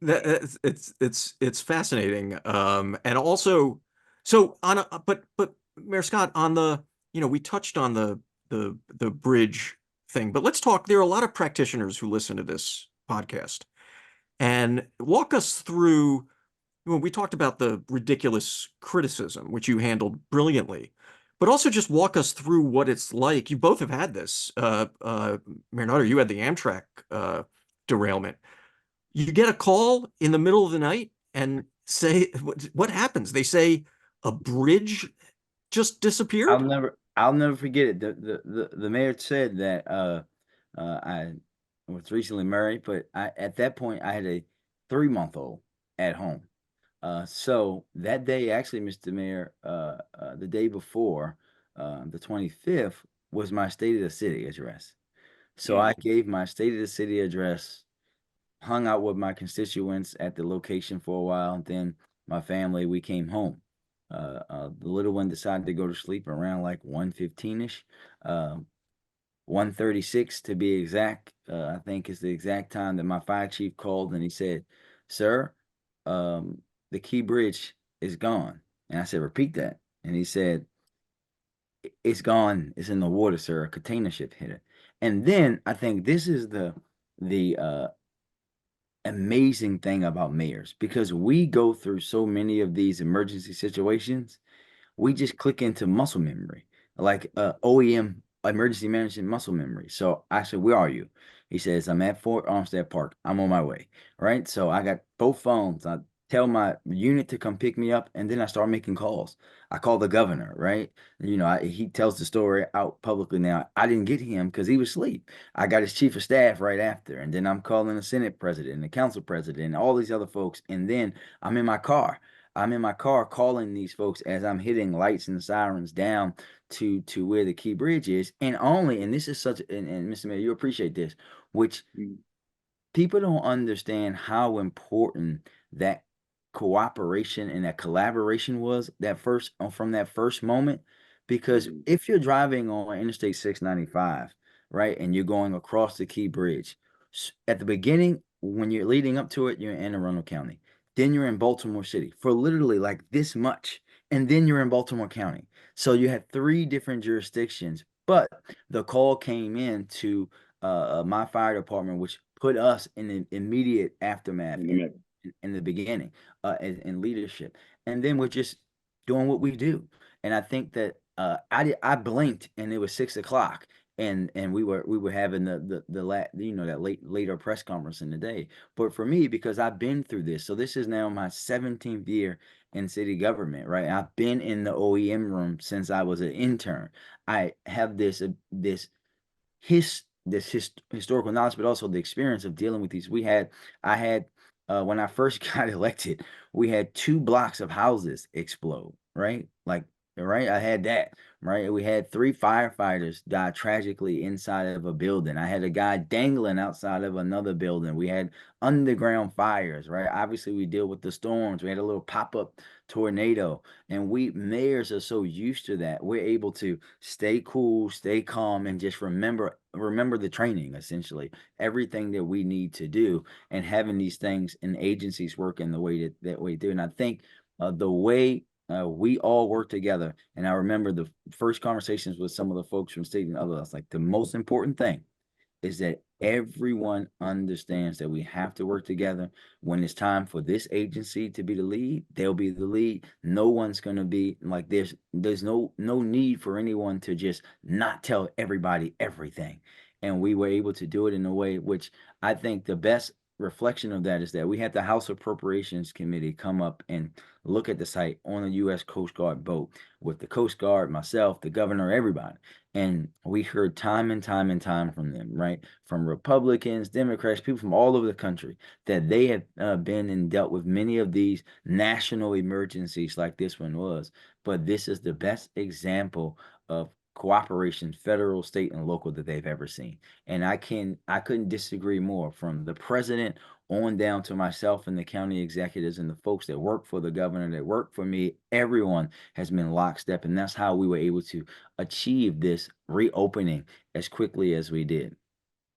It's fascinating. And also, so on a, but Mayor Scott, on the, we touched on the bridge thing, but let's talk. There are a lot of practitioners who listen to this podcast, and walk us through. When we talked about the ridiculous criticism, which you handled brilliantly, but also just walk us through what it's like. You both have had this. Mayor Nutter, you had the Amtrak derailment. You get a call in the middle of the night and say, what happens? They say a bridge just disappeared? I'll never forget it. The mayor said that I was recently married, but at that point I had a 3-month-old at home. So that day, actually, Mr. Mayor, the day before, the 25th, was my state of the city address. So I gave my state of the city address, hung out with my constituents at the location for a while, and then my family, we came home. The little one decided to go to sleep around like 1:15ish, 1:36 to be exact. I think is the exact time that my fire chief called and he said, "Sir, the key bridge is gone." And I said, "Repeat that." And he said, "It's gone. It's in the water, sir. A container ship hit it." And then I think this is the amazing thing about mayors, because we go through so many of these emergency situations, we just click into muscle memory, like OEM, emergency management muscle memory. So I said, "Where are you?" He says, "I'm at Fort Armstead Park. I'm on my way." Right. So I got both phones. I tell my unit to come pick me up, and then I start making calls. I call the governor, right? He tells the story out publicly now. I didn't get him because he was asleep. I got his chief of staff right after, and then I'm calling the Senate president, the council president, and all these other folks, and then I'm in my car. I'm in my car calling these folks as I'm hitting lights and sirens down to where the key bridge is. And this is such, and Mr. Mayor, you appreciate this, which people don't understand how important that cooperation and that collaboration was that first from that first moment. Because if you're driving on Interstate 695, right, and you're going across the Key Bridge, at the beginning, when you're leading up to it, you're in Anne Arundel County. Then you're in Baltimore City for literally like this much. And then you're in Baltimore County. So you had three different jurisdictions. But the call came in to my fire department, which put us in the immediate aftermath in the beginning, in leadership, and then we're just doing what we do. And I think that I blinked and it was 6 o'clock, and we were having that later press conference in the day. But for me, because I've been through this, so this is now my 17th year in city government, right? I've been in the OEM room since I was an intern. I have historical knowledge, but also the experience of dealing with these. I had when I first got elected, we had 2 blocks of houses explode, right? Like, right, I had that, right? We had 3 firefighters die tragically inside of a building. I had a guy dangling outside of another building. We had underground fires, right? Obviously, we deal with the storms. We had a little pop-up tornado, and we mayors are so used to that. We're able to stay cool, stay calm, and just remember the training, essentially everything that we need to do, and having these things and agencies work in the way that we do. And I think the way we all work together, and I remember the first conversations with some of the folks from state and others, like the most important thing is that everyone understands that we have to work together. When it's time for this agency to be the lead, they'll be the lead. No one's going to be like, there's no need for anyone to just not tell everybody everything. And we were able to do it in a way which I think the best reflection of that is that we had the House Appropriations Committee come up and look at the site on a U.S. Coast Guard boat with the Coast Guard, myself, the governor, everybody. And we heard time and time and time from them, right? From Republicans, Democrats, people from all over the country, that they have been and dealt with many of these national emergencies like this one was. But this is the best example of cooperation, federal, state, and local, that they've ever seen. And I couldn't disagree more, from the president on down to myself and the county executives and the folks that work for the governor, that work for me. Everyone has been lockstep, and that's how we were able to achieve this reopening as quickly as we did.